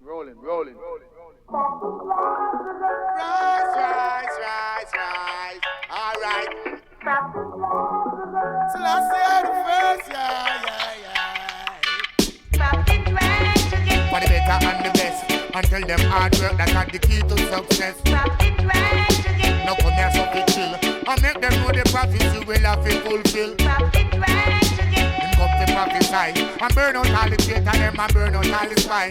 Rolling. Rise. All right. So let's see how the first, For the better and the best. Until them hard work that got the key to success. Now come here so we chill. And make them know the prophecy will have to fulfill. Him come to prophesy. And burn out all the traitor them and burn out all the spy.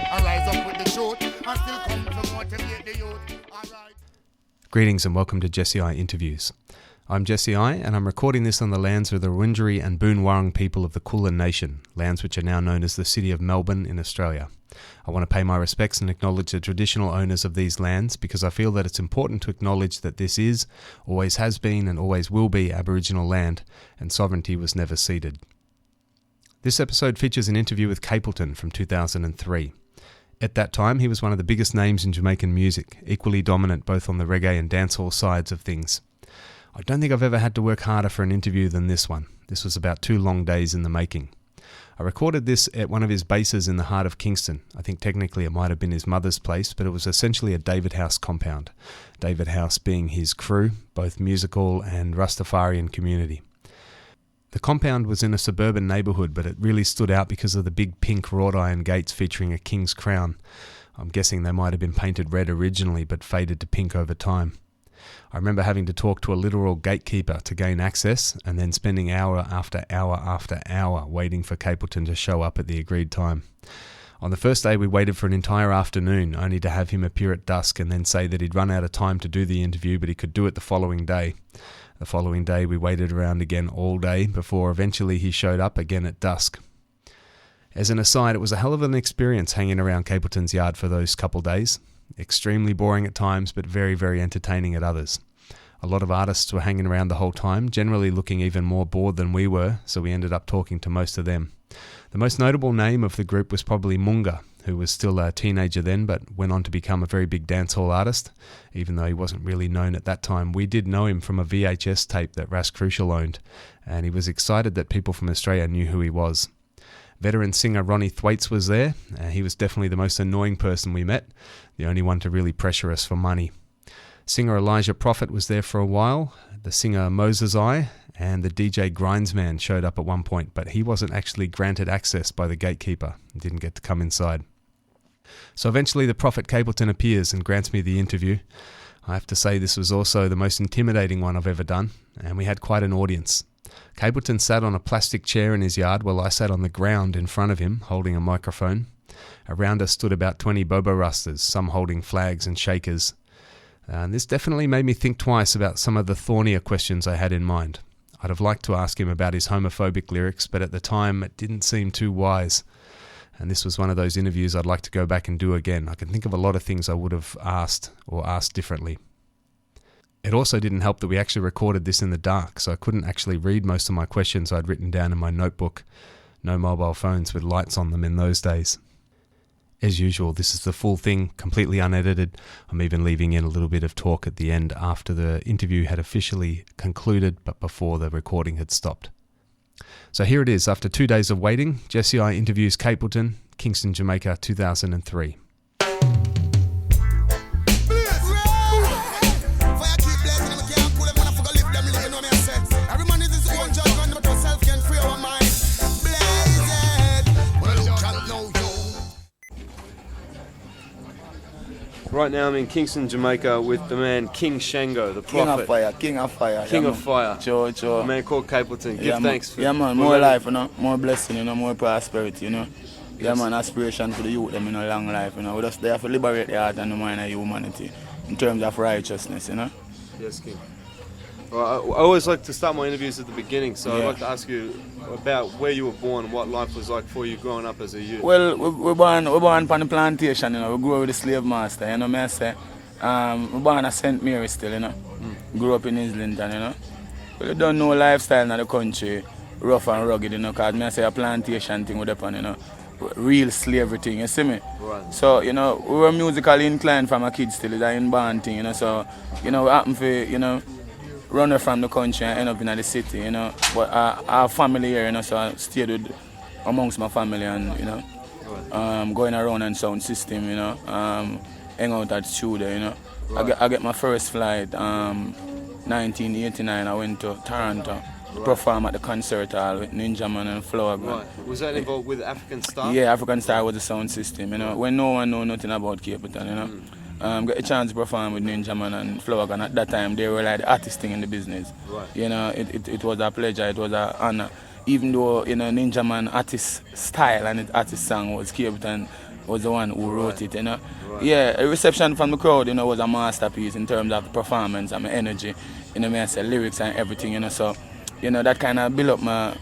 And rise up with the truth. And still come to motivate the youth. Alright. Greetings and welcome to Jesse I Interviews. I'm Jesse I, and I'm recording this on the lands of the Wurundjeri and Boonwurrung people of the Kulin Nation, lands which are now known as the City of Melbourne in Australia. I want to pay my respects and acknowledge the traditional owners of these lands because I feel that it's important to acknowledge that this is, always has been and always will be Aboriginal land, and sovereignty was never ceded. This episode features an interview with Capleton from 2003. At that time, he was one of the biggest names in Jamaican music, equally dominant both on the reggae and dancehall sides of things. I don't think I've ever had to work harder for an interview than this one. This was about 2 long days in the making. I recorded this at one of his bases in the heart of Kingston. I think technically it might have been his mother's place, but it was essentially a David House compound. David House being his crew, both musical and Rastafarian community. The compound was in a suburban neighbourhood, but it really stood out because of the big pink wrought iron gates featuring a king's crown. I'm guessing they might have been painted red originally, but faded to pink over time. I remember having to talk to a literal gatekeeper to gain access, and then spending hour after hour waiting for Capleton to show up at the agreed time. On the first day we waited for an entire afternoon, only to have him appear at dusk and then say that he'd run out of time to do the interview, but he could do it the following day. The following day we waited around again all day before eventually he showed up again at dusk. As an aside, it was a hell of an experience hanging around Capleton's yard for those couple days. Extremely boring at times, but very, very entertaining at others. A lot of artists were hanging around the whole time, generally looking even more bored than we were, so we ended up talking to most of them. The most notable name of the group was probably Munga, who was still a teenager then, but went on to become a very big dancehall artist. Even though he wasn't really known at that time, we did know him from a VHS tape that Ras Crucial owned, and he was excited that people from Australia knew who he was. Veteran singer Ronnie Thwaites was there. He was definitely the most annoying person we met, the only one to really pressure us for money. Singer Elijah Prophet was there for a while, the singer Moses I, and the DJ Grindsman showed up at one point, but he wasn't actually granted access by the gatekeeper and didn't get to come inside. So eventually the Prophet Capleton appears and grants me the interview. I have to say this was also the most intimidating one I've ever done, and we had quite an audience. Capleton sat on a plastic chair in his yard while I sat on the ground in front of him, holding a microphone. Around us stood about 20 Bobo Rasters, some holding flags and shakers. And this definitely made me think twice about some of the thornier questions I had in mind. I'd have liked to ask him about his homophobic lyrics, but at the time it didn't seem too wise. And this was one of those interviews I'd like to go back and do again. I can think of a lot of things I would have asked or asked differently. It also didn't help that we actually recorded this in the dark, so I couldn't actually read most of my questions I'd written down in my notebook. No mobile phones with lights on them in those days. As usual, this is the full thing, completely unedited. I'm even leaving in a little bit of talk at the end after the interview had officially concluded, but before the recording had stopped. So here it is, after 2 days of waiting, Jesse I interviews Capleton, Kingston, Jamaica, 2003. Right now I'm in Kingston, Jamaica with the man King Shango, the Prophet. King of fire. King of fire. Sure. A man called Capleton. Give thanks for more life, more blessing, more prosperity, aspiration for the youth, long life, We just there to liberate the heart and the mind of humanity in terms of righteousness, Yes, King. Well, I always like to start my interviews at the beginning, so I'd like to ask you about where you were born, what life was like for you growing up as a youth. Well, we're born on the plantation, we grew up with the slave master, I say. We're born at St. Mary still, Grew up in Islington, But we don't know lifestyle in the country, rough and rugged, because I say a plantation thing with upon, real slavery thing, you see me? Right. So, we were musically inclined from a kid still, it's an inborn thing, so, we happen for, run away from the country and end up in the city, But our family here, so I stayed with amongst my family and, Right. going around and sound system, you know, hang out at studio, you know. Right. I get my first flight, 1989, I went to Toronto. Right. Perform at the concert hall with Ninja Man and Flower Gun. Right. Was that involved with African Star? Yeah, African Star was the sound system, you know. When no one know nothing about Capleton, you know. Got a chance to perform with Ninja Man and Flower Gun. At that time, they were like the artist thing in the business. Right. You know, it was a pleasure, it was an honor. Even though, you know, Ninja Man artist style and his artist song was Capleton was the one who wrote it, you know. Right. Yeah, a reception from the crowd, you know, was a masterpiece in terms of the performance and my energy, you know, I say lyrics and everything, you know. So, you know, that kind of built up my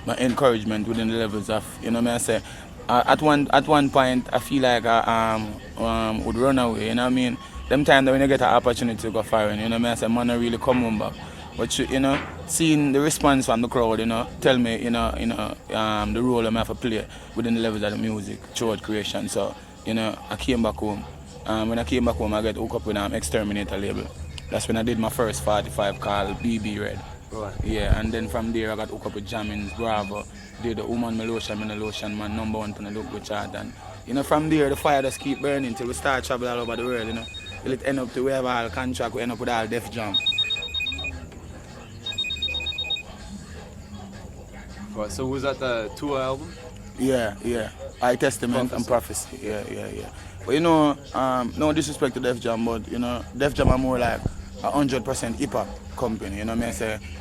my encouragement within the levels of, you know, I say at one point I feel like I would run away, you know what I mean? Them times when you get an opportunity to go foreign, you know, I say man, I really come home back. But you know, seeing the response from the crowd, you know, tell me, you know, the role I have to play within the levels of the music, throughout creation. So, you know, I came back home. When I came back home, I got hooked up with Exterminator label. That's when I did my first 45 called BB Red. Right. Yeah, and then from there I got hooked up with Jammins, Bravo, did the Woman Me Lotion, Man Lotion, man, #1 on the look good chart. And, you know, from there the fire just keep burning till we start traveling all over the world, you know. Till it end up to wherever all contract, we end up with all Def Jam. Right, so was that the tour album? Yeah. I Testament and Prophecy. Yeah. But you know, no disrespect to Def Jam, but you know, Def Jam are more like 100% hip hop company. You know what I mean?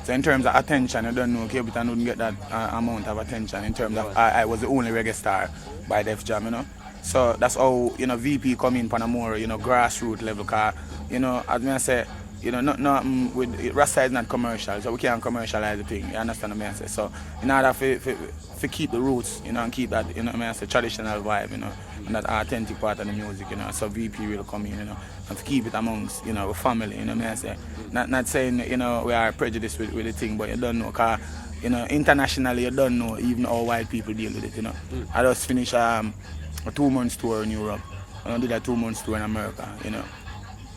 So in terms of attention, I don't know, Capleton wouldn't get that amount of attention in terms of I was the only reggae star by Def Jam, you know. So that's how, you know, VP come in on a more, you know, grassroots level. Cause, you know, as I say, you know, not with Rasta is not commercial, so we can't commercialize the thing. You understand what I say? So in order to keep the roots, you know, and keep that, you know, I say traditional vibe, you know, and that authentic part of the music, you know. So VP will come in, you know, and to keep it amongst, you know, family, you know, I say. Not saying, you know, we are prejudiced with the thing, but you don't know, cause, you know, internationally you don't know even how white people deal with it, you know. I just finished a 2-month tour in Europe, and I did a 2-month tour in America, you know.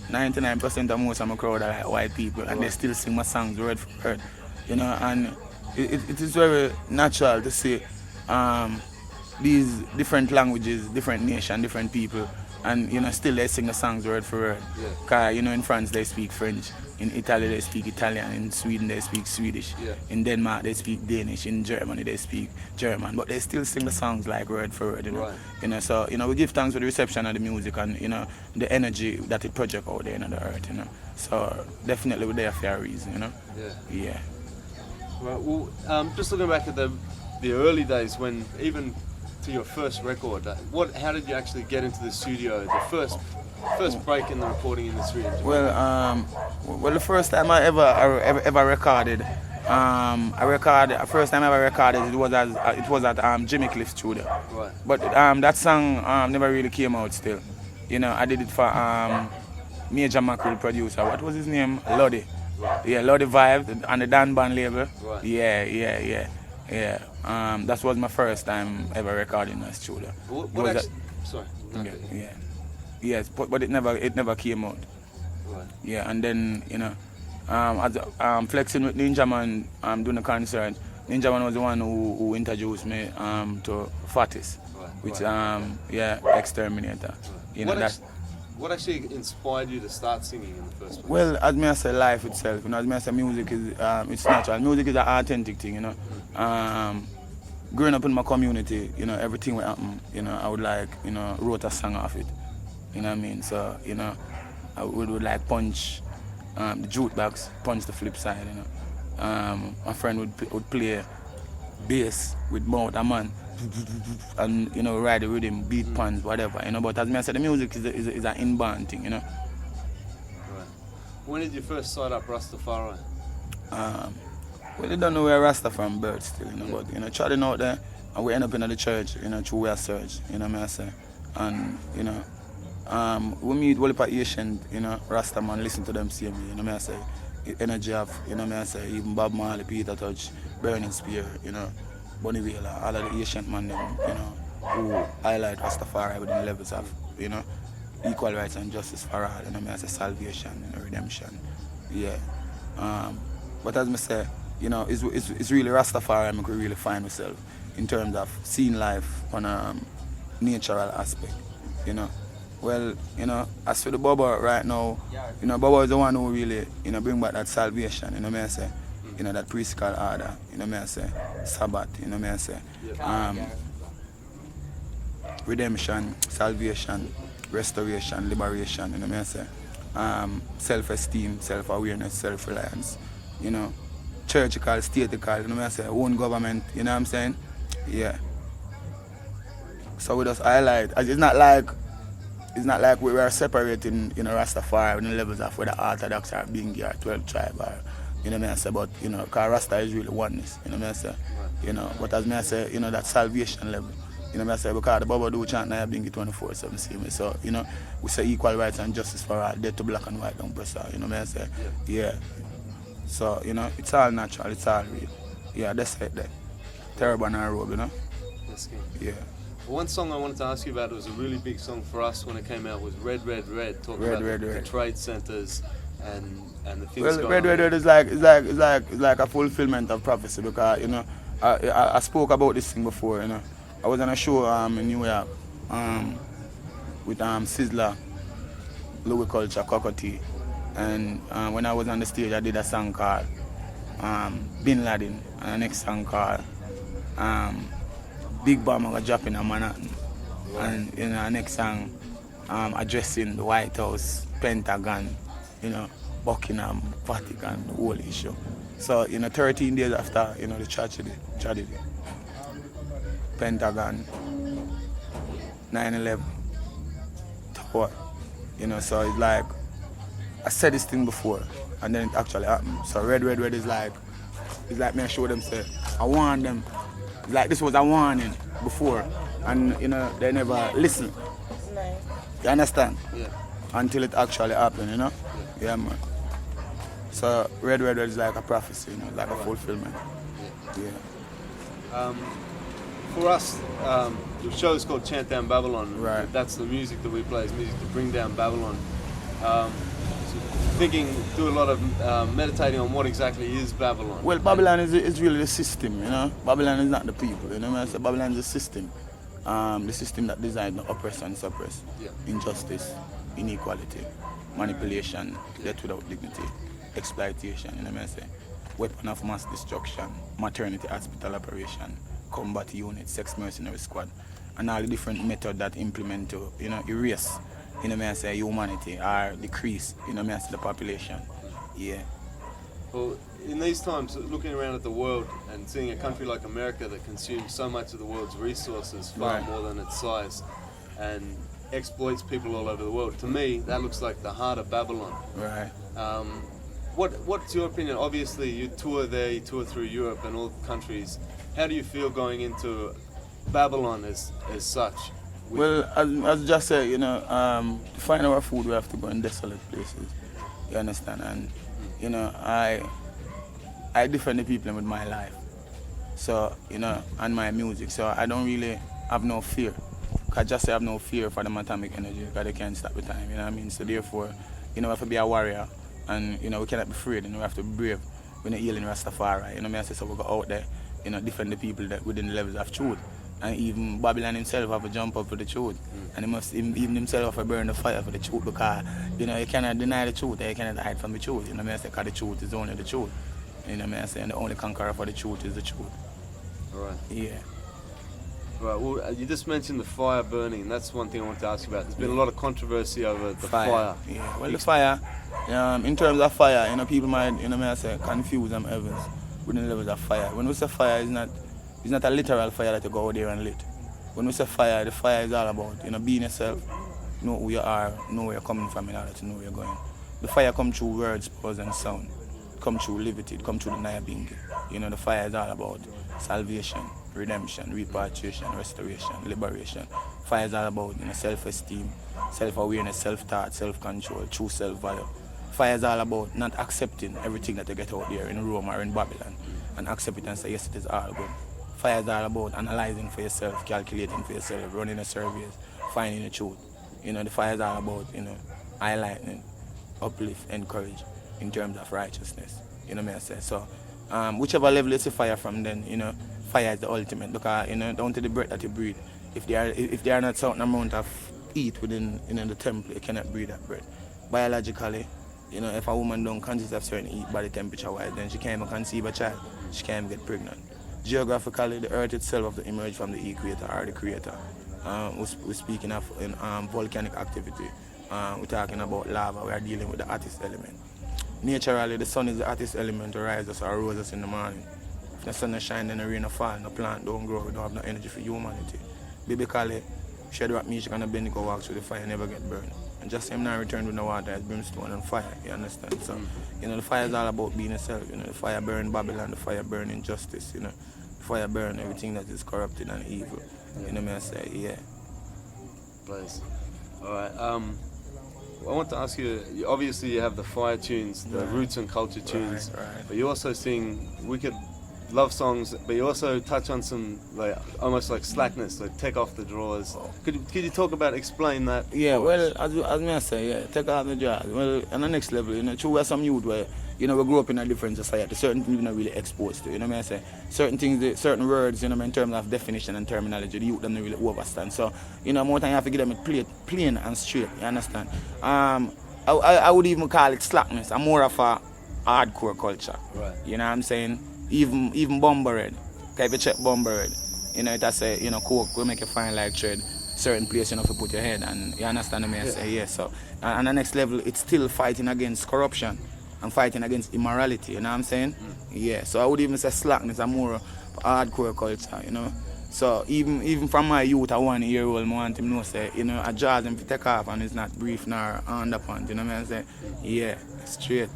99% of most of my crowd are like white people, and they still sing my songs word for word, you know. And it is very natural to see these different languages, different nations, different people, and you know, still they sing the songs word for word. Yeah. Cause you know, in France they speak French, in Italy they speak Italian, in Sweden they speak Swedish, yeah. In Denmark they speak Danish, in Germany they speak German, but they still sing the songs like word for word, you know. Right. You know, so you know, we give thanks for the reception of the music and you know the energy that it projects out there in the earth, you know. So definitely we're there for a reason, you know. Yeah. Right. Well, just looking back at the early days when even to your first record, how did you actually get into the studio? The first break in the recording industry in Jamaica? Well, the first time I ever recorded, first time I ever recorded it was at Jimmy Cliff studio. Right. But that song never really came out still. You know, I did it for Major Mackerel producer. What was his name? Lodi. Right. Yeah, Lodi Vibe on the Dan Band label. Right. Yeah. That was my first time ever recording in a studio. Sorry. Yeah. Yes, but it never came out. Right. Yeah, and then you know, as flexing with Ninja Man, doing a concert. Ninja Man was the one who introduced me to Fatis, which Exterminator. You know what actually inspired you to start singing in the first place? Well, as me I say, life itself. You know, as me I say, music is it's natural. Music is an authentic thing. You know, growing up in my community, you know, everything will happen. You know, I would like, you know, wrote a song off it. You know what I mean? So, you know, I would like punch the jukebox, punch the flip side, you know. My friend would play bass with mouth a man and, you know, ride the rhythm, beat pans, whatever, you know. But as I said, the music is an inborn thing, you know. Right. When did you first start up Rastafari? Well, they don't know where Rasta from birth still, you know, but, you know, trotting out there, and we end up in the church, you know, through our search, you know what I say. And, you know, we meet all the Asian, you know, Rasta man, listen to them same way, you know what I say. Energy of, you know what I say, even Bob Marley, Peter Touch, Burning Spear, you know, Bonnie Wheeler, all of the Asian man, them, you know, who highlight Rastafari within levels of, you know, equal rights and justice for all, you know what I say, salvation, you know, redemption, yeah. But as I say, you know, it's really Rastafari I could really find myself. in terms of seeing life on a natural aspect, you know. Well, you know, as for the Bubba right now, you know, Bubba is the one who really, you know, bring back that salvation, you know what I say? You know, that priestly order, you know what I say? Sabbath, you know what I say? Redemption, salvation, restoration, liberation, you know what I say? Self-esteem, self-awareness, self-reliance, you know, churchical, statical, you know what I say? Own government, you know what I'm saying? Yeah. So we just highlight, it's not like we are separating, you know, Rastafari in the levels of whether Orthodox or Bingi or 12 tribe or, you know what I say, but, you know, because Rasta is really oneness, you know what I say, you know, but as I say, you know, that salvation level, you know what I say, because the Baba do chant now Bingi 24/7, see me, so, you know, we say equal rights and justice for all, dead to black and white, don't press out, you know what I say, yeah. So, you know, it's all natural, it's all real, yeah, that's it there, terrible and robe, you know, yeah. One song I wanted to ask you about, it was a really big song for us when it came out, was Red, Red, Red, talking about the trade centers and the things going on. Red, Red, Red is like a fulfillment of prophecy, because, you know, I spoke about this thing before, you know. I was on a show in New York with Sizzler, Louis Culture, Cocotti, and when I was on the stage I did a song called Bin Laden, and the next song called Big Bomb I got dropping in Manhattan. And you know, next song addressing the White House, Pentagon, you know, Buckingham, Vatican, the whole issue. So, you know, 13 days after, you know, the tragedy, Pentagon, 9/11, Tower, you know, so it's like, I said this thing before, and then it actually happened. So Red, Red, Red is like me I show them, say, I warned them. Like this was a warning before, and you know they never listen. Nice. You understand? Yeah. Until it actually happened, you know? Yeah, man. So Red, Red, Red is like a prophecy, you know, like a fulfillment. Yeah. For us, the show is called Chant Down Babylon. Right. That's the music that we play, is music to bring down Babylon. Do a lot of meditating on what exactly is Babylon. Well, Babylon is really the system, you know. Babylon is not the people, you know what I say? Babylon is the system. The system that designed to oppress and suppress. Yeah. Injustice, inequality, manipulation, death without dignity, exploitation, you know what I say? Weapon of mass destruction, maternity hospital operation, combat unit, sex mercenary squad, and all the different methods that implement to, you know, erase, you know what I say, humanity or decrease, you know what I say, the population. Yeah. Well, in these times, looking around at the world and seeing a country like America that consumes so much of the world's resources, far more than its size, and exploits people all over the world, to me, that looks like the heart of Babylon. Right. What's your opinion? Obviously, you tour there, you tour through Europe and all countries. How do you feel going into Babylon as such? Well, as just said, you know, to find our food, we have to go in desolate places. You understand? And, you know, I defend the people with my life. So, you know, and my music. So I don't really have no fear. I just say I have no fear for the atomic energy, because they can't stop the time, you know what I mean? So therefore, you know, we have to be a warrior. And, you know, we cannot be afraid, you know, we have to be brave. We're not healing Rastafari, you know what I say? So we go out there, you know, defend the people that within the levels of truth. And even Babylon himself have to jump up for the truth. And he must even himself have to burn the fire for the truth, because, you know, you cannot deny the truth, you cannot hide from the truth, you know what I say? Because the truth is only the truth. You know what I say? And the only conqueror for the truth is the truth. All right. Yeah. Right, well, you just mentioned the fire burning, and that's one thing I want to ask you about. There's been a lot of controversy over the fire. Yeah, well, the fire, in terms of fire, you know, people might, you know what I say, confuse them heavens with the levels of fire. When we say fire, it's not a literal fire that you go out there and lit. When we say fire, the fire is all about, you know, being yourself, know who you are, know where you're coming from in order to know where you're going. The fire comes through words, pause, and sound. Come through liberty, come through the Nayabingi. You know, the fire is all about salvation, redemption, repatriation, restoration, liberation. Fire is all about, you know, self-esteem, self-awareness, self-thought, self-control, true self-value. Fire is all about not accepting everything that you get out there in Rome or in Babylon, and accept it and say, yes, it is all good. Fire is all about analyzing for yourself, calculating for yourself, running the surveys, finding the truth. You know, the fire is all about, you know, highlighting, uplift, encourage in terms of righteousness. You know what I say? So, whichever level you see fire from, then, you know, fire is the ultimate because, you know, down to the breath that you breathe. If there are not certain amount of heat within the temple, you cannot breathe that breath. Biologically, you know, if a woman don't consist of certain heat body temperature wise, then she can't even conceive a child. She can't even get pregnant. Geographically, the earth itself have to emerge from the equator or the creator. We're speaking of volcanic activity. We're talking about lava. We are dealing with the hottest element. Naturally, the sun is the hottest element to rise us or rose us in the morning. If the sun is shining and the rain fall, and the plant don't grow, we don't have no energy for humanity. Biblically, Shadrach, Meshach, and Abednego walk through the fire and never get burned. And just him now returned with no water as brimstone and fire, you understand? So, you know, the fire is all about being yourself. You know, the fire burn Babylon, the fire burn injustice, you know. The fire burn everything that is corrupted and evil. You know what I say? Yeah. Please. All right. I want to ask you, obviously you have the fire tunes, the roots and culture tunes, but you also sing wicked love songs, but you also touch on some like almost like slackness, like take off the drawers. Could you talk about, explain that? Yeah, well, as me I say, yeah, take off the drawers. Well, on the next level, you know, true, we're some youth where, you know, we grew up in a different society. Certain things we're not really exposed to, you know what I say? Certain things, certain words, you know, in terms of definition and terminology, the youth don't really understand. So, you know, more time you have to give them it plain and straight, you understand? I would even call it slackness. I'm more of a hardcore culture. Right. You know what I'm saying? Even Bomber Red. If you check Bomber Red, you know, it has say, you know, coke will make you fine like thread. Certain place, you know, to put your head, and you understand me? I say, yeah. So, on the next level, it's still fighting against corruption and fighting against immorality, you know what I'm saying? Yeah, so I would even say slackness, I'm more hardcore culture, you know? So even from my youth, a 1 year old, I want him to know, say, you know, I jazz him to take off and it's not brief nor underpants, you know what I'm saying? Yeah, straight.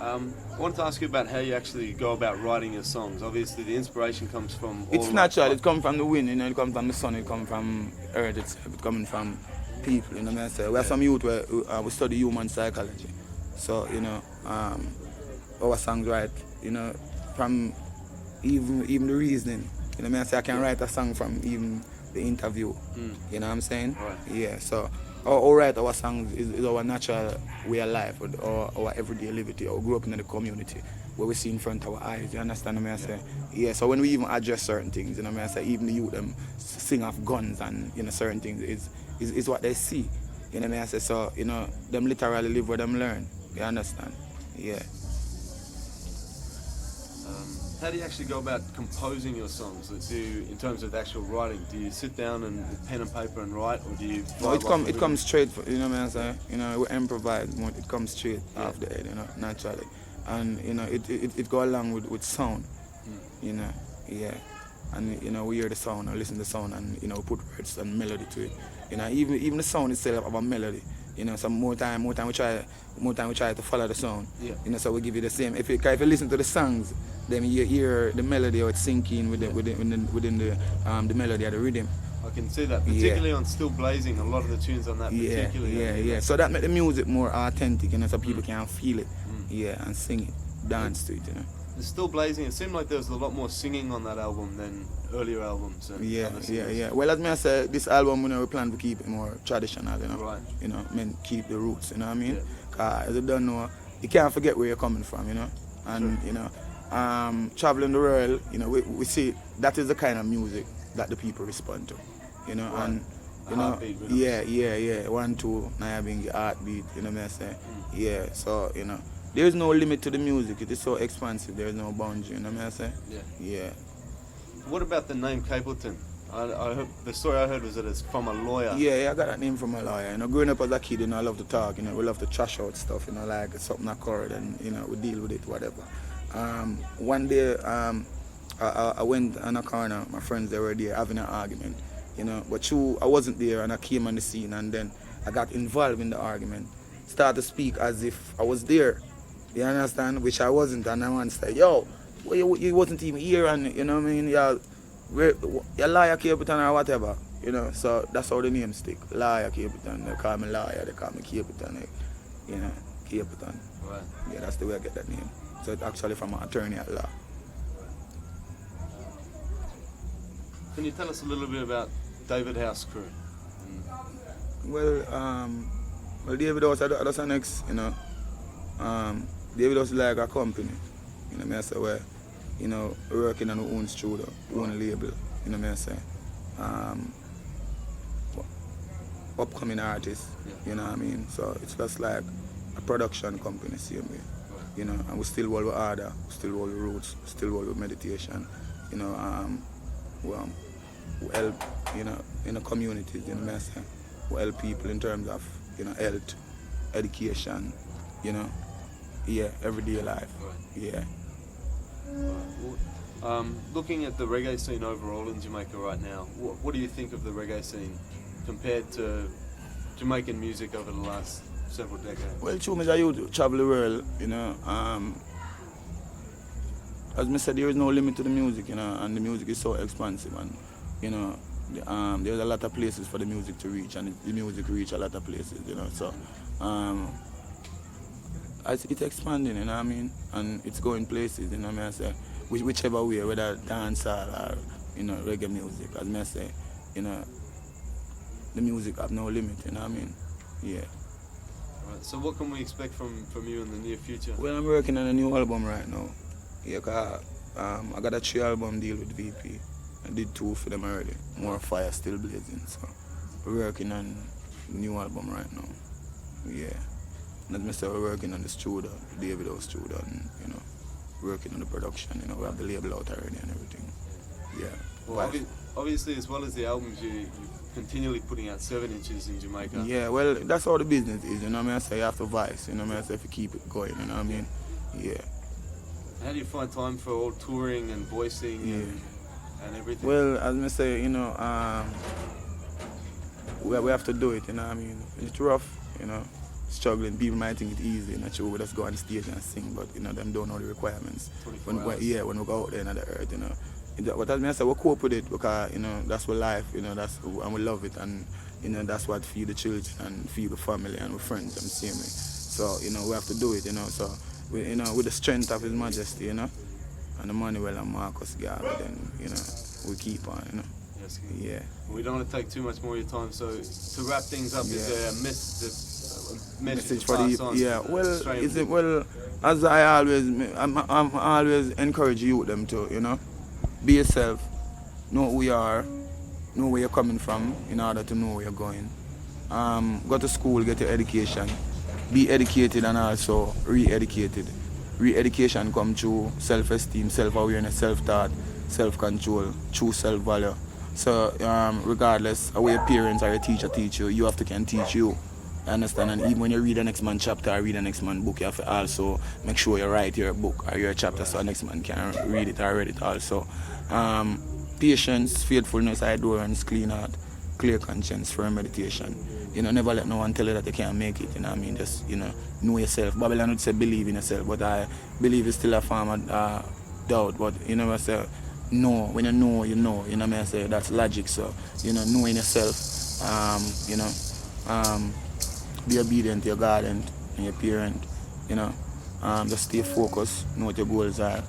I wanted to ask you about how you actually go about writing your songs. Obviously, the inspiration comes from all it's natural, it comes from the wind, you know, it comes from the sun, it comes from earth itself, it coming from people, you know what I'm saying? We have some youth where we study human psychology. So, you know, our songs write, you know, from even the reasoning. You know what I say? I can write a song from even the interview. You know what I'm saying? Right. Yeah, so our write our songs is our natural way of life, or our everyday liberty, or grow up in the community where we see in front of our eyes. You understand what I say? Yeah, so when we even address certain things, you know what I say, even the youth them sing off guns and, you know, certain things is what they see. You know what I say? So, you know, them literally live where them learn. You understand? Yeah. How do you actually go about composing your songs? In terms of actual writing, do you sit down and with pen and paper and write, or do you? No, it comes straight. You know what I say? You know, we improvise. It comes straight off the head. You know, naturally, and you know, it go along with sound. You know, yeah, and you know, we hear the sound, or listen to the sound, and you know, put words and melody to it. You know, even the sound itself have a melody. You know, some more time we try to follow the sound. Yeah. You know, so we give you the same. If you listen to the songs, then you hear the melody or it's sinking within the melody or the rhythm. I can see that, particularly on Still Blazing. A lot of the tunes on that, particularly. Yeah. So that make the music more authentic, you know, so people can feel it. Yeah, and sing it, dance to it, you know. The Still Blazing, it seemed like there was a lot more singing on that album than earlier albums. Yeah. Well, as me I say, this album, you know, we plan to keep it more traditional, you know. Right. You know, keep the roots, you know what I mean? Yeah. Cause as you don't know, you can't forget where you're coming from, you know. And you know, traveling the world, you know, we see that is the kind of music that the people respond to, you know. Right. And you know, yeah. 1, 2, now being the heartbeat, you know what I say? Yeah. So you know, there is no limit to the music. It is so expansive. There is no boundary. You know what I say? Yeah. What about the name Capleton? I heard, the story I heard was that it's from a lawyer. Yeah, I got that name from a lawyer. You know, growing up as a kid, you know, I love to talk. You know, we love to trash out stuff. You know, like something occurred, and you know, we deal with it, whatever. One day, I went on a corner. My friends, they were there having an argument. You know, but I wasn't there, and I came on the scene, and then I got involved in the argument. Started to speak as if I was there. You understand? Which I wasn't, and I want to say, yo, well, you wasn't even here, and you know what I mean? You're liar Capleton or whatever, you know. So that's how the name stick. Liar Capleton. They call me liar. They call me Capleton. You know, Capleton. Right. Yeah, that's the way I get that name. So it's actually from an attorney at law. Can you tell us a little bit about David House Crew? Well, David House, that's an ex, you know. David House is like a company. You know, I say, well, you know, working on our own studio, own label, you know what I say. Upcoming artists, you know what I mean? So it's just like a production company, same way, you know, and we still work with order, we still work with roots, we still work with meditation, you know, we help, you know, in the communities, you know what I say. We help people in terms of, you know, health, education, you know, yeah, everyday life, yeah. Well, looking at the reggae scene overall in Jamaica right now, what do you think of the reggae scene compared to Jamaican music over the last several decades? Well, true, I used to travel the world, you know. As I said, there is no limit to the music, you know, and the music is so expansive, and you know, there's a lot of places for the music to reach, and the music reach a lot of places, you know. So, it's expanding, you know what I mean, and it's going places, you know what I say. Whichever way, whether dancehall or, you know, reggae music, as I say, you know, the music have no limit, you know what I mean? Yeah. Right, so what can we expect from you in the near future? Well, I'm working on a new album right now. Yeah, cause, I got a 3 album deal with VP. I did 2 for them already. More Fire Still Blazing. So we're working on a new album right now. Yeah. And as I said, we're working on the studio, the David House studio, and, you know, working on the production, you know, we have the label out already and everything. Yeah. Well, obviously, as well as the albums, you're continually putting out 7-inches in Jamaica. Yeah, well, that's how the business is, you know what I mean? I say you have to vice, you know what I mean? I say if you keep it going, you know what I mean? Yeah. How do you find time for all touring and voicing and everything? Well, as I say, you know, we have to do it, you know what I mean? It's rough, you know. Struggling, people might think it's easy, you know, sure, we just go on the stage and sing, but, you know, them don't know the requirements. When we go out there in the earth, you know. But as I say, we cope with it because, you know, that's what life, you know, and we love it, and, you know, that's what feed the children and feed the family and the friends and see me. So, you know, we have to do it, you know, so, you know, with the strength of His Majesty, you know, and Emmanuel and Marcus Garvey, then, you know, we keep on, you know. Yes, yeah. We don't want to take too much more of your time, so to wrap things up, is there a message for the yeah, well, as I'm always encourage you them to, you know, be yourself, know who you are, know where you're coming from in order to know where you're going. Go to school, get your education, be educated and also re-educated. Re-education comes through self-esteem, self-awareness, self-thought, self-control, true self-value. So regardless of where your parents or your teacher teach you, you have to can teach you. Understand? And even when you read the next man's chapter or read the next man's book, you have to also make sure you write your book or your chapter so the next man can read it or read it also. Patience, faithfulness, endurance, clean heart, clear conscience, firm meditation. You know, never let no one tell you that you can't make it, you know what I mean? Just, you know yourself. Babylon would say believe in yourself, but I believe it's still a form of doubt. But, you know what I say? No, when you know, you know what I say? That's logic, so, you know, knowing yourself, you know, be obedient to your guardian and your parent, you know. Just stay focused, know what your goals are,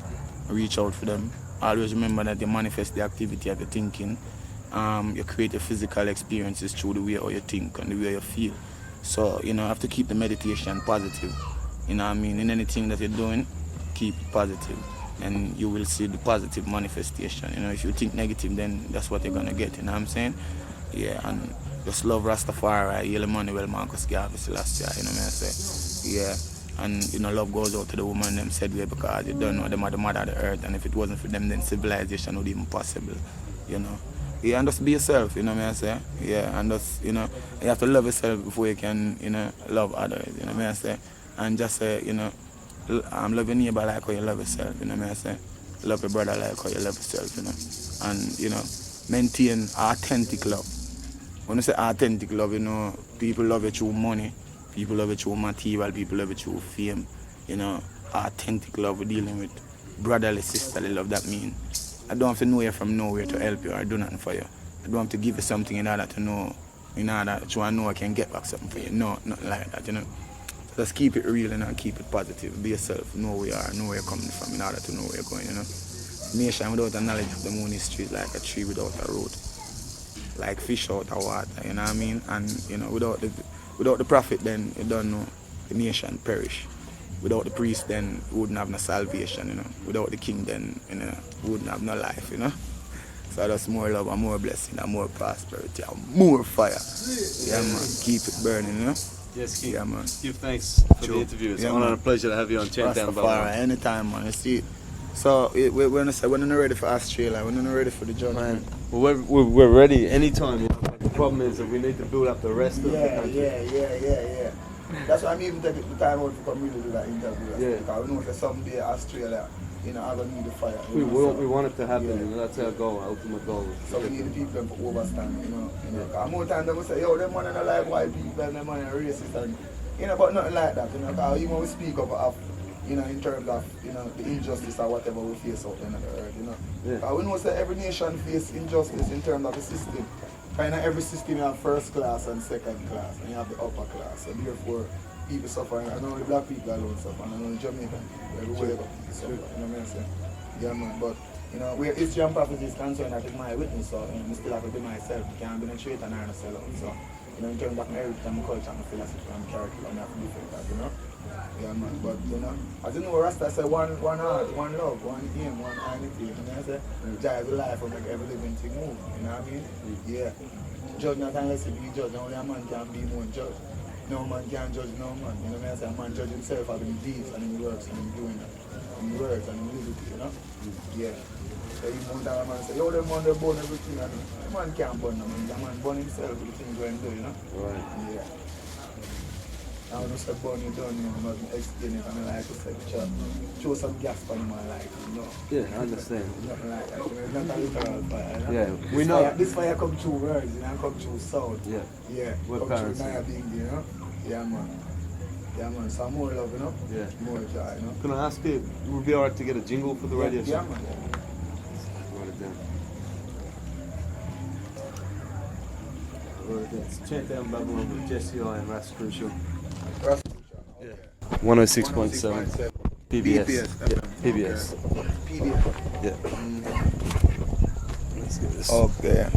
reach out for them. Always remember that you manifest the activity of your thinking. You create your physical experiences through the way how you think and the way you feel. So, you know, you have to keep the meditation positive. You know what I mean? In anything that you're doing, keep it positive. And you will see the positive manifestation. You know, if you think negative, then that's what you're gonna get, you know what I'm saying? Yeah, and just love Rastafari, Hail Emmanuel, Marcus Garvey, Celestia, you know what I say? Yeah, and, you know, love goes out to the woman them said way because you don't know them are the mother of the earth, and if it wasn't for them, then civilization would even possible, you know? Yeah, and just be yourself, you know what I say? Yeah, and just, you know, you have to love yourself before you can, you know, love others, you know what I say? And just say, you know, love your neighbor like how you love yourself, you know what I say? Love your brother like how you love yourself, you know? And, you know, maintain authentic love. When you say authentic love, you know, people love you through money, people love you through material, people love you through fame, you know, authentic love we're dealing with brotherly, sisterly love, that means I don't have to know you from nowhere to help you or do nothing for you. I don't have to give you something in order to know, in order to know I can get back something for you. No, not like that, you know. Just keep it real and keep it positive. Be yourself, know where you are, know where you're coming from in order to know where you're going, you know. Nation without the knowledge of the moon is street like a tree without a road. Like fish out of water, you know what I mean? And, you know, without the prophet, then you don't know the nation perish. without the priest, then we wouldn't have no salvation, you know. Without the king, then, you know, we wouldn't have no life, you know. So that's more love and more blessing and more prosperity and more fire. Yeah, man. Keep it burning, you know. Yes, King. Yeah, man. Give thanks for the interview. It's Yeah, an honor man. and a pleasure to have you on Chant Down Babylon. Anytime, man. You see. So we're not ready for Australia. We're not ready for the judgment. Well, we're ready anytime. You know? The problem is that we need to build up the rest of the country. Yeah. That's why I'm even taking the time out to come really do that interview. Yeah. Because we know that someday Australia, you know, I'm going to need the fire. We want it to happen. Yeah. You know, that's our goal, ultimate goal. So we need the people to overstand, you know. Because more time they will say, yo, them money not like white people, them money racist, and, you know, but nothing like that, you know. Because even when we speak of you know, in terms of, you know, the injustice or whatever we face out there on the earth, you know. Yeah. We know that every nation faces injustice in terms of the system. Kind of every system you have first class and second class, and you have the upper class. So therefore, people suffer. I know the black people alone suffer, and I know the Jamaican people, everywhere people suffer. You know what I'm saying? Yeah, man. But, you know, where history and prophecy is concerned, that is my witness, so, you know, I still have to be myself. I can't be a traitor nor a sellout. So, you know, in terms of my heritage and my culture and my philosophy and my character, I have to defend that, you know? Yeah, man, but you know, as you know, Rasta say one heart, one love, one aim, one unity. You know what I say? Jah is the life will make every living thing move. You know what I mean? Yeah. Judge not unless he be judged. Only a man can be one judge. No man can judge no man. You know what I say? A man judge himself of his deeds and his works and his doing it. And his words and his liberty, you know? Yeah. So you know that a man say, yo, them man they burn everything, and the man can't burn them. The man burn himself with the things going do, you know? Right. Yeah. I don't say burn you done, you know, but explain it, and I like to say, show some gas for him, I like it, you know. Yeah, I understand. Nothing like that, it's not a literal fire, you know? Yeah, we know. This fire come through words, you know, come through sound. Yeah. Yeah, We're come parents. through Naya Bing, you know? Yeah, man. Yeah, man, so more love, you know? Yeah. More joy, you know? Can I ask you, would it be alright to get a jingle for the radio show? Yeah, man. Write it down. It's Chant Down Babylon with Jesse I and Ras Crucial. Yeah. 106.7 PBS. PBS. Yeah. PBS. PBS. Yeah. Let's get this. Okay.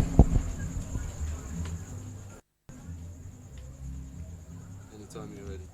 Anytime you're ready.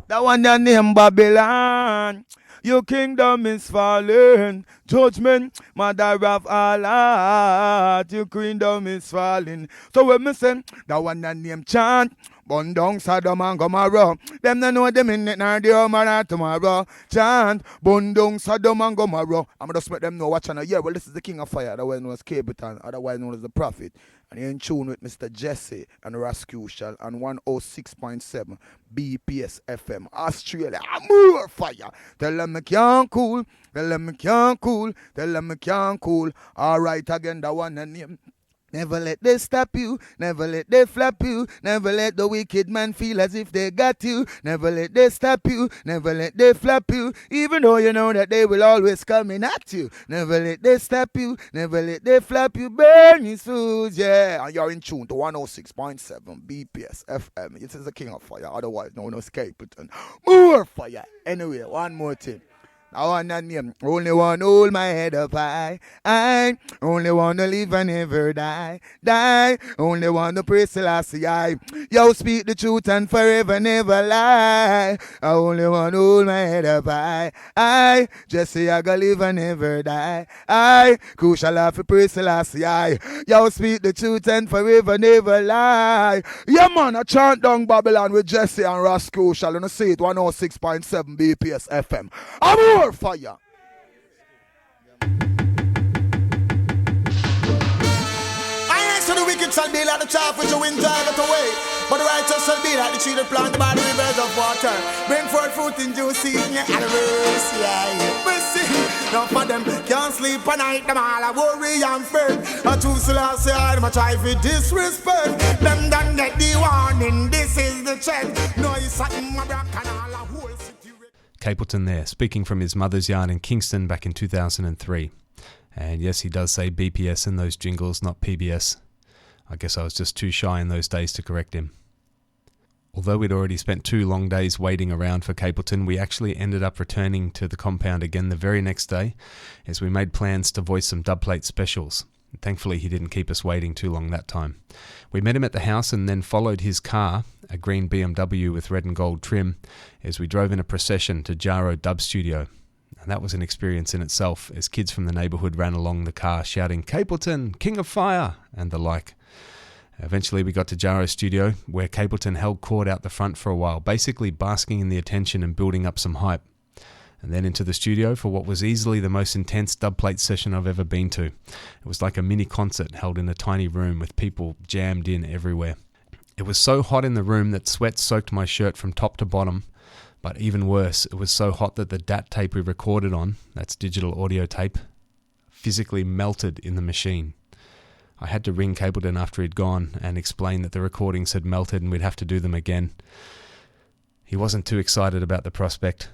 That one that name Babylon. Your kingdom is falling. Judgment, mother of all art. Your kingdom is falling. So when me say, that one that name chant. Burn down Sodom and Gomorrah. Them no know them in it nor the Omara tomorrow. Chant, burn down Sodom and Gomorrah. I'm just make them know what channel. Yeah, well, this is the King of Fire, otherwise known as Capleton, otherwise known as the Prophet. And you're in tune with Mr. Jesse and Rascushal on 106.7 BPS FM, Australia. More fire. Tell them I can't cool. Tell them I can't cool. Tell them I can't cool. All right, again, that one and name. Never let they stop you, never let they flap you, never let the wicked man feel as if they got you, never let they stop you, never let they flap you, even though you know that they will always coming at you. Never let they stop you, never let they flap you, burn his food, yeah. And you're in tune to 106.7 BPS FM. This is the King of Fire, otherwise known as Capleton. More fire. Anyway, one more thing. I want that name. Only want to hold my head up high. I only want to live and never die. Die. Only want to praise Selassie. Yo, speak the truth and forever never lie. I only want to hold my head up high. I just say I gotta live and never die. I crucial have to praise Selassie. Yo, speak the truth and forever never lie. Yeah, man, I chant down Babylon with Jesse and Ras Crucial. And I say it 106.7 BPS FM. I'm more fire. So the wicked shall be like the chaff which the wind driveth away, but the righteous shall be like the tree that planted by the rivers of water, bring forth fruit in due season. Yeah, mercy, mercy. None of them can't sleep at night. Them all are worry and fret. A true Selassie, them a try for disrespect. Them done get the warning. This is the check. No, it's something my black and all a whole city. Capleton there, speaking from his mother's yard in Kingston back in 2003. And yes, he does say BPS in those jingles, not PBS. I guess I was just too shy in those days to correct him. Although we'd already spent 2 long days waiting around for Capleton, we actually ended up returning to the compound again the very next day, as we made plans to voice some dubplate specials. Thankfully, he didn't keep us waiting too long that time. We met him at the house and then followed his car, a green BMW with red and gold trim, as we drove in a procession to Jaro Dub Studio. And that was an experience in itself, as kids from the neighbourhood ran along the car shouting, "Capleton, King of Fire," and the like. Eventually we got to Jaro Studio, where Capleton held court out the front for a while, basically basking in the attention and building up some hype. And then into the studio for what was easily the most intense dubplate session I've ever been to. It was like a mini concert held in a tiny room with people jammed in everywhere. It was so hot in the room that sweat soaked my shirt from top to bottom, but even worse, it was so hot that the DAT tape we recorded on, that's digital audio tape, physically melted in the machine. I had to ring Capleton after he'd gone and explain that the recordings had melted and we'd have to do them again. He wasn't too excited about the prospect.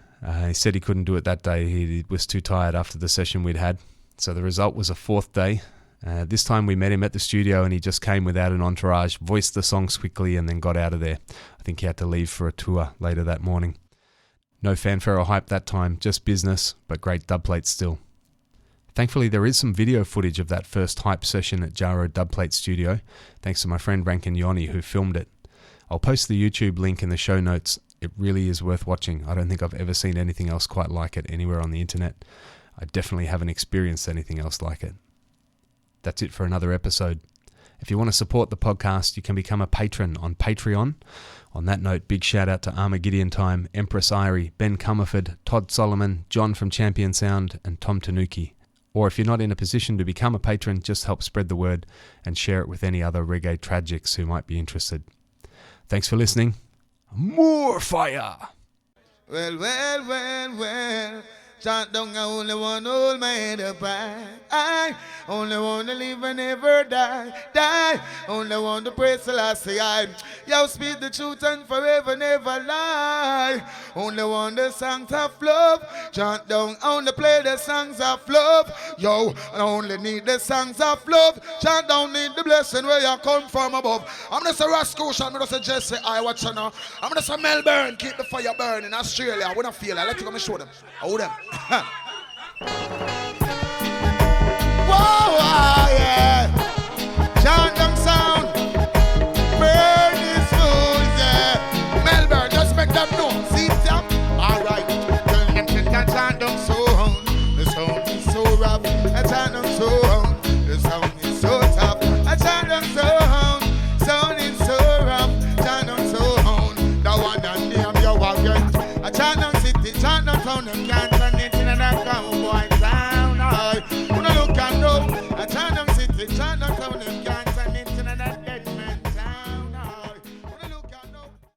He said he couldn't do it that day. He was too tired after the session we'd had. So the result was a fourth day. This time we met him at the studio and he just came without an entourage, voiced the songs quickly and then got out of there. I think he had to leave for a tour later that morning. No fanfare or hype that time, just business, but great dubplates still. Thankfully there is some video footage of that first hype session at Jaro Dubplate Studio, thanks to my friend Rankin Yoni who filmed it. I'll post the YouTube link in the show notes. It really is worth watching. I don't think I've ever seen anything else quite like it anywhere on the internet. I definitely haven't experienced anything else like it. That's it for another episode. If you want to support the podcast, you can become a patron on Patreon. On that note, big shout out to Armageddon Time, Empress Irie, Ben Comerford, Todd Solomon, John from Champion Sound, and Tom Tanuki. Or if you're not in a position to become a patron, just help spread the word and share it with any other reggae tragics who might be interested. Thanks for listening. More fire! Well. Chant down, I only want to hold my head up high. I only want to live and never die. Only want to praise the last I. Yo, speak the truth and forever never lie. Only want the songs of love. Chant down, I only play the songs of love. Yo, I only need the songs of love. Chant down, need the blessing where you come from above. I'm just a Rascal, I'm just a Jesse, I watch you now. I'm just a Melbourne, keep the fire burning. Australia, I wouldn't feel it. I let you come and show them. Hold them. Whoa, yeah. Chant down sound. Burn these fools, yeah. Melbourne, just make them know. See them? Alright. Tell them to chant down sound. The sound is so rough. I chant down sound. The sound is so tough. I chant down sound. Sound is so rough. Chant down sound. The one that name you again. I chant down city, chant down sound and can't.